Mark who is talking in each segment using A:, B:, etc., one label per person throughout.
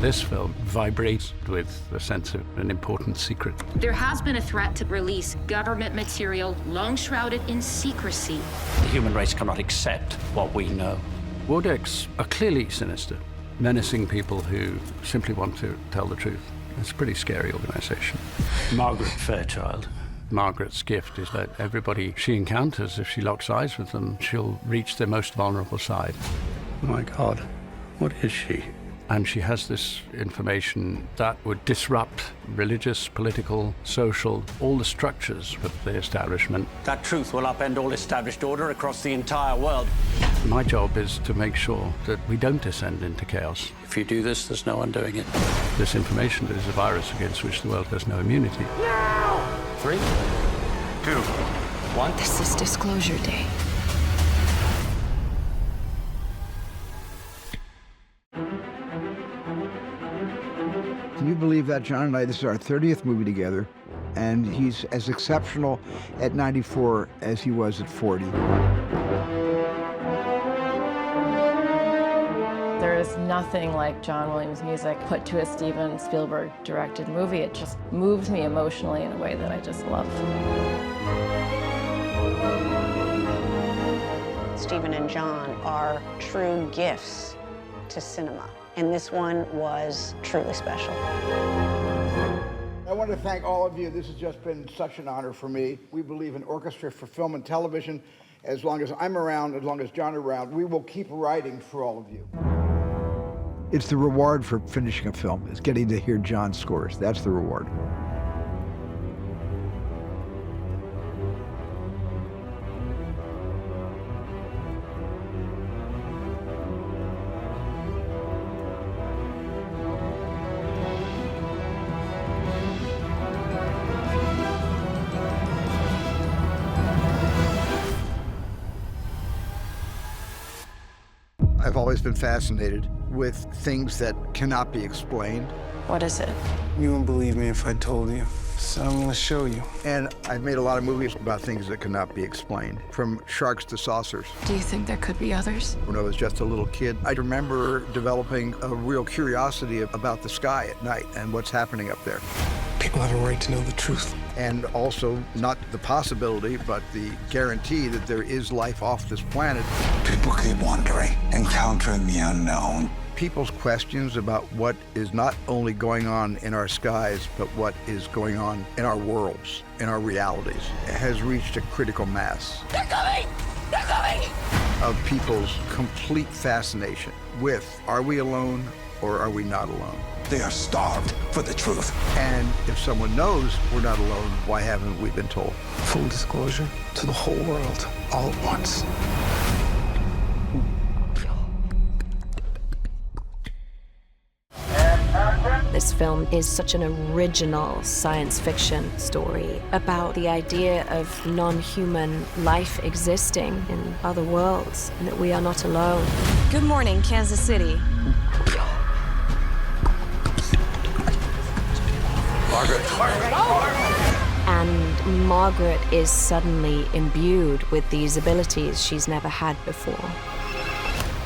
A: This film vibrates with a sense of an important secret.
B: There has been a threat to release government material long shrouded in secrecy.
C: The human race cannot accept what we know.
A: War decks are clearly sinister, menacing people who simply want to tell the truth. It's a pretty scary organization.
C: Margaret Fairchild.
A: Margaret's gift is that everybody she encounters, if she locks eyes with them, she'll reach their most vulnerable side.
C: Oh my God, what is she?
A: And she has this information that would disrupt religious, political, social, all the structures of the establishment.
C: That truth will upend all established order across the entire world.
A: My job is to make sure that we don't descend into chaos.
C: If you do this, there's no undoing it.
A: This information is a virus against which the world has no immunity.
C: Now! 3, 2, 1.
D: This is Disclosure Day.
E: Can you believe that, John and I, this is our 30th movie together, and he's as exceptional at 94 as he was at 40.
F: There is nothing like John Williams' music put to a Steven Spielberg directed movie. It just moves me emotionally in a way that I just love.
G: Steven and John are true gifts to cinema, and this one was truly special.
E: I want to thank all of you. This has just been such an honor for me. We believe in orchestra for film and television. As long as I'm around, as long as John is around, we will keep writing for all of you. It's the reward for finishing a film, is getting to hear John's scores. That's the reward. I've always been fascinated with things that cannot be explained.
F: What is it?
H: You wouldn't believe me if I told you, so I'm gonna show you.
E: And I've made a lot of movies about things that cannot be explained, from sharks to saucers.
D: Do you think there could be others?
E: When I was just a little kid, I remember developing a real curiosity about the sky at night and what's happening up there.
H: People have a right to know the truth.
E: And also, not the possibility, but the guarantee that there is life off this planet.
I: People keep wondering, encountering the unknown.
E: People's questions about what is not only going on in our skies, but what is going on in our worlds, in our realities, has reached a critical mass.
D: They're coming! They're coming!
E: Of people's complete fascination with, are we alone or are we not alone?
I: They are starved for the truth.
E: And if someone knows we're not alone, why haven't we been told?
H: Full disclosure to the whole world, all at once.
D: This film is such an original science fiction story about the idea of non-human life existing in other worlds, and that we are not alone.
J: Good morning, Kansas City.
D: And Margaret is suddenly imbued with these abilities she's never had before.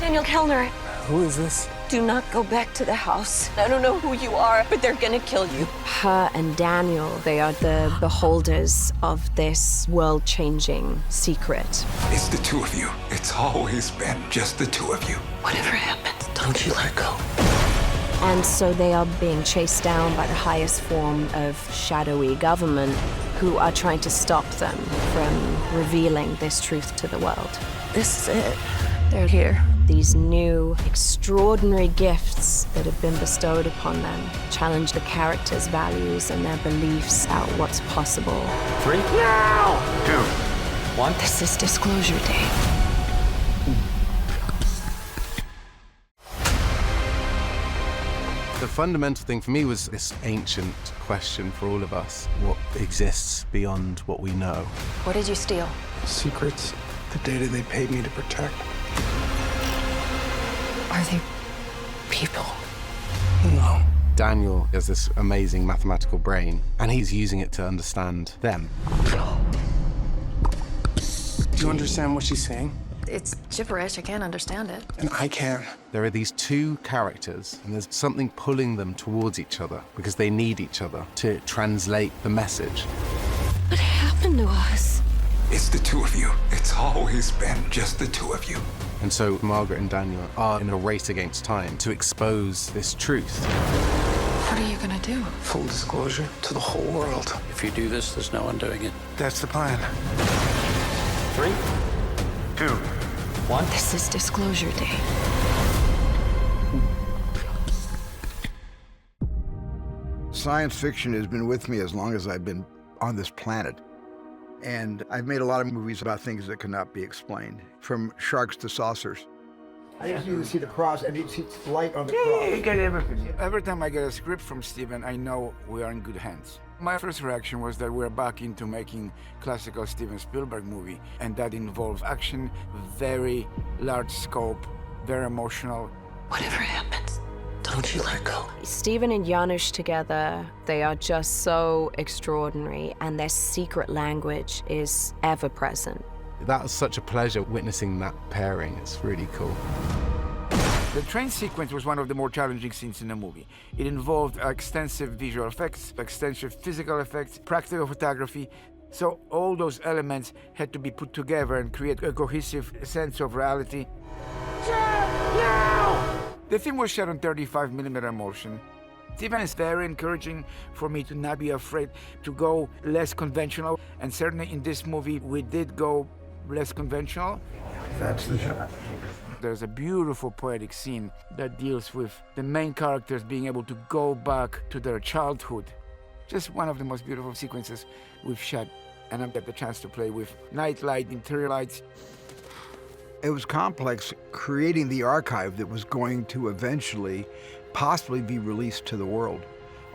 J: Daniel Kellner,
H: Who is this?
J: do not go back to the house. I don't know who you are, but they're gonna kill you.
D: Her and Daniel, they are the beholders of this world-changing secret.
I: It's the two of you. It's always been just the two of you.
J: Whatever happens, don't you let go.
D: And so they are being chased down by the highest form of shadowy government who are trying to stop them from revealing this truth to the world.
J: This is it. They're here.
D: These new, extraordinary gifts that have been bestowed upon them challenge the characters' values and their beliefs about what's possible.
C: 3, 2, 1.
D: This is Disclosure Day.
K: The fundamental thing for me was this ancient question for all of us. What exists beyond what we know?
J: What did you steal?
H: Secrets, the data they paid me to protect.
J: Are they people?
H: No.
K: Daniel has this amazing mathematical brain, and he's using it to understand them.
H: Do you understand what she's saying?
F: It's gibberish, I can't understand it.
H: And I can.
K: There are these two characters, and there's something pulling them towards each other because they need each other to translate the message.
J: What happened to us?
I: It's the two of you. It's always been just the two of you.
K: And so Margaret and Daniel are in a race against time to expose this truth.
F: What are you gonna do?
H: Full disclosure to the whole world.
C: If you do this, there's no undoing it.
H: That's the plan.
C: 3, 2, 1.
D: This is Disclosure Day.
E: Science fiction has been with me as long as I've been on this planet. And I've made a lot of movies about things that cannot be explained, from sharks to saucers. I just need to see the cross and see light on the cross.
L: You get everything. Every time I get a script from Steven, I know we are in good hands. My first reaction was that we're back into making classical Steven Spielberg movie, and that involves action, very large scope, very emotional.
J: Whatever happens, don't you let go.
D: Steven and Janusz together, they are just so extraordinary, and their secret language is ever present.
K: That was such a pleasure witnessing that pairing. It's really cool.
L: The train sequence was one of the more challenging scenes in the movie. It involved extensive visual effects, extensive physical effects, practical photography. So all those elements had to be put together and create a cohesive sense of reality. The film was shot on 35mm emulsion. Steven is very encouraging for me to not be afraid to go less conventional. And certainly in this movie, we did go less conventional.
E: That's the shot.
L: There's a beautiful poetic scene that deals with the main characters being able to go back to their childhood. Just one of the most beautiful sequences we've shot. And I've got the chance to play with night light, interior lights.
E: It was complex creating the archive that was going to eventually possibly be released to the world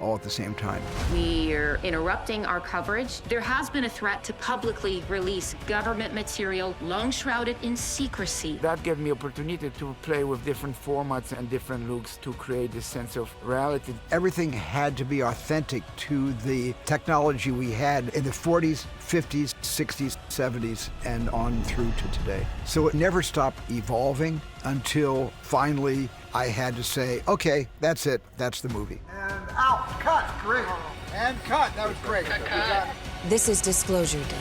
E: all at the same time.
B: We're interrupting our coverage. There has been a threat to publicly release government material long shrouded in secrecy.
L: That gave me opportunity to play with different formats and different looks to create this sense of reality.
E: Everything had to be authentic to the technology we had in the 40s, 50s, 60s, 70s, and on through to today. So it never stopped evolving until finally I had to say, okay, that's it, that's the movie. And out, cut, great. And cut, that was great. Cut.
D: This is Disclosure Day.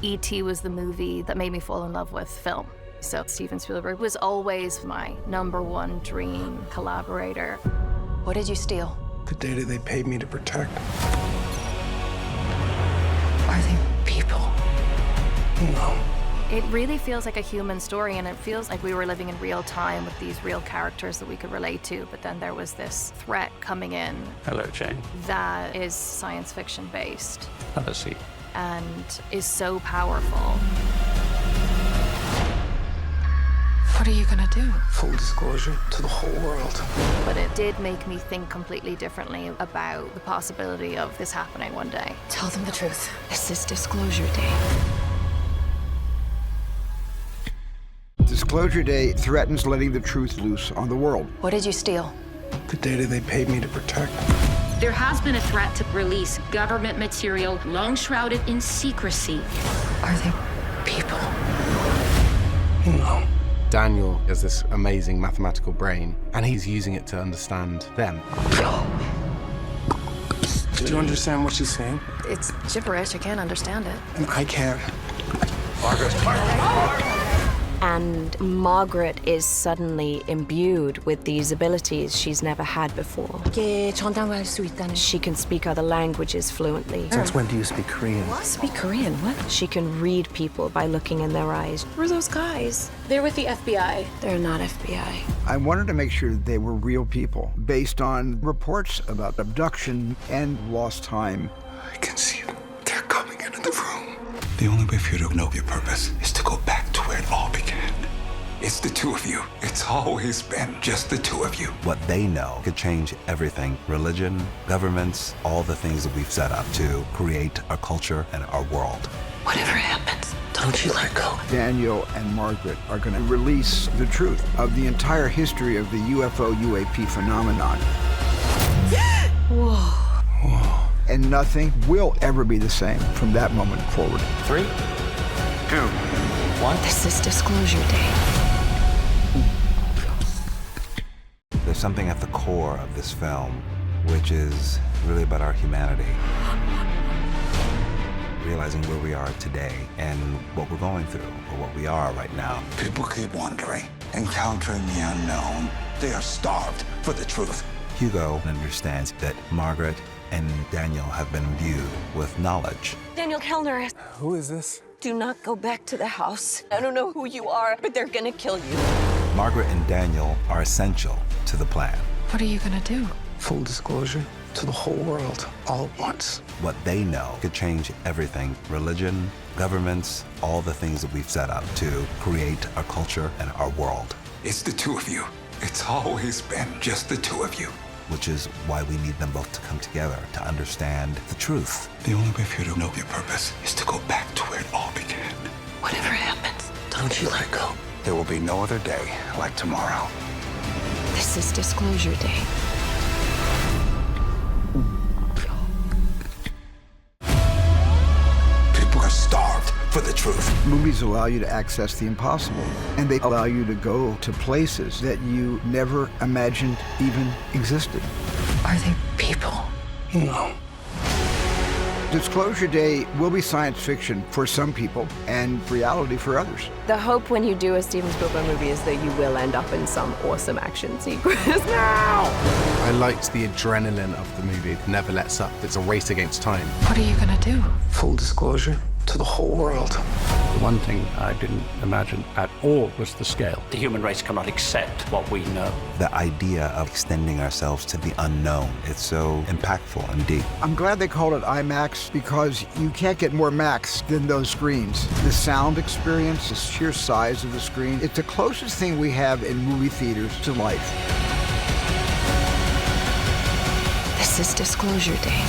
F: E.T. was the movie that made me fall in love with film. So Steven Spielberg was always my #1 dream collaborator. What did you steal?
H: The data they paid me to protect.
J: Are they people?
H: No.
F: It really feels like a human story, and it feels like we were living in real time with these real characters that we could relate to, but then there was this threat coming in.
C: Hello, Jane.
F: That is science fiction based.
C: Have a seat.
F: And is so powerful.
J: What are you gonna do?
H: Full disclosure to the whole world.
F: But it did make me think completely differently about the possibility of this happening one day.
J: Tell them the truth.
D: This is Disclosure Day.
E: Disclosure Day threatens letting the truth loose on the world.
F: What did you steal?
H: The data they paid me to protect.
B: There has been a threat to release government material long shrouded in secrecy.
J: Are they people?
H: No.
K: Daniel has this amazing mathematical brain, and he's using it to understand them.
H: Do you understand what she's saying?
F: It's gibberish, I can't understand it.
H: And I can.
D: And Margaret is suddenly imbued with these abilities she's never had before. She can speak other languages fluently.
H: Since when do you speak Korean?
J: What? Speak Korean? What?
D: She can read people by looking in their eyes.
J: Who are those guys?
F: They're with the FBI.
D: They're not FBI.
E: I wanted to make sure they were real people based on reports about abduction and lost time.
I: I can see them. They're coming into the room. The only way for you to know your purpose is to go back to where it all began. It's the two of you. It's always been just the two of you.
M: What they know could change everything. Religion, governments, all the things that we've set up to create our culture and our world.
J: Whatever happens, don't you let go.
E: Daniel and Margaret are going to release the truth of the entire history of the UFO UAP phenomenon.
D: Whoa.
I: Whoa.
E: and nothing will ever be the same from that moment forward.
C: 3, 2, 1.
D: This is Disclosure Day.
M: There's something at the core of this film which is really about our humanity. Realizing where we are today and what we're going through, or what we are right now.
I: People keep wondering, encountering the unknown. They are starved for the truth.
M: Hugo understands that Margaret and Daniel have been imbued with knowledge.
J: Daniel Kellner.
H: Who is this?
J: Do not go back to the house. I don't know who you are, but they're gonna kill you.
M: Margaret and Daniel are essential to the plan.
F: What are you gonna do?
H: Full disclosure to the whole world, all at once.
M: What they know could change everything. Religion, governments, all the things that we've set up to create our culture and our world.
I: It's the two of you. It's always been just the two of you.
M: Which is why we need them both to come together to understand the truth.
I: The only way for you to know your purpose is to go back to where it all began.
J: Whatever happens,
H: Don't you let go.
I: There will be no other day like tomorrow.
D: This is Disclosure Day.
I: People are starved for the truth.
E: Movies allow you to access the impossible, and they allow you to go to places that you never imagined even existed.
F: Are they people?
H: No.
E: Disclosure Day will be science fiction for some people and reality for others.
D: The hope when you do a Steven Spielberg movie is that you will end up in some awesome action sequence. No!
K: I liked the adrenaline of the movie. It never lets up. It's a race against time.
F: What are you gonna do?
H: Full disclosure to the whole world.
A: The one thing I didn't imagine at all was the scale.
C: The human race cannot accept what we know.
M: The idea of extending ourselves to the unknown, it's so impactful and deep.
E: I'm glad they called it IMAX because you can't get more max than those screens. The sound experience, the sheer size of the screen, it's the closest thing we have in movie theaters to life.
D: This is Disclosure Day.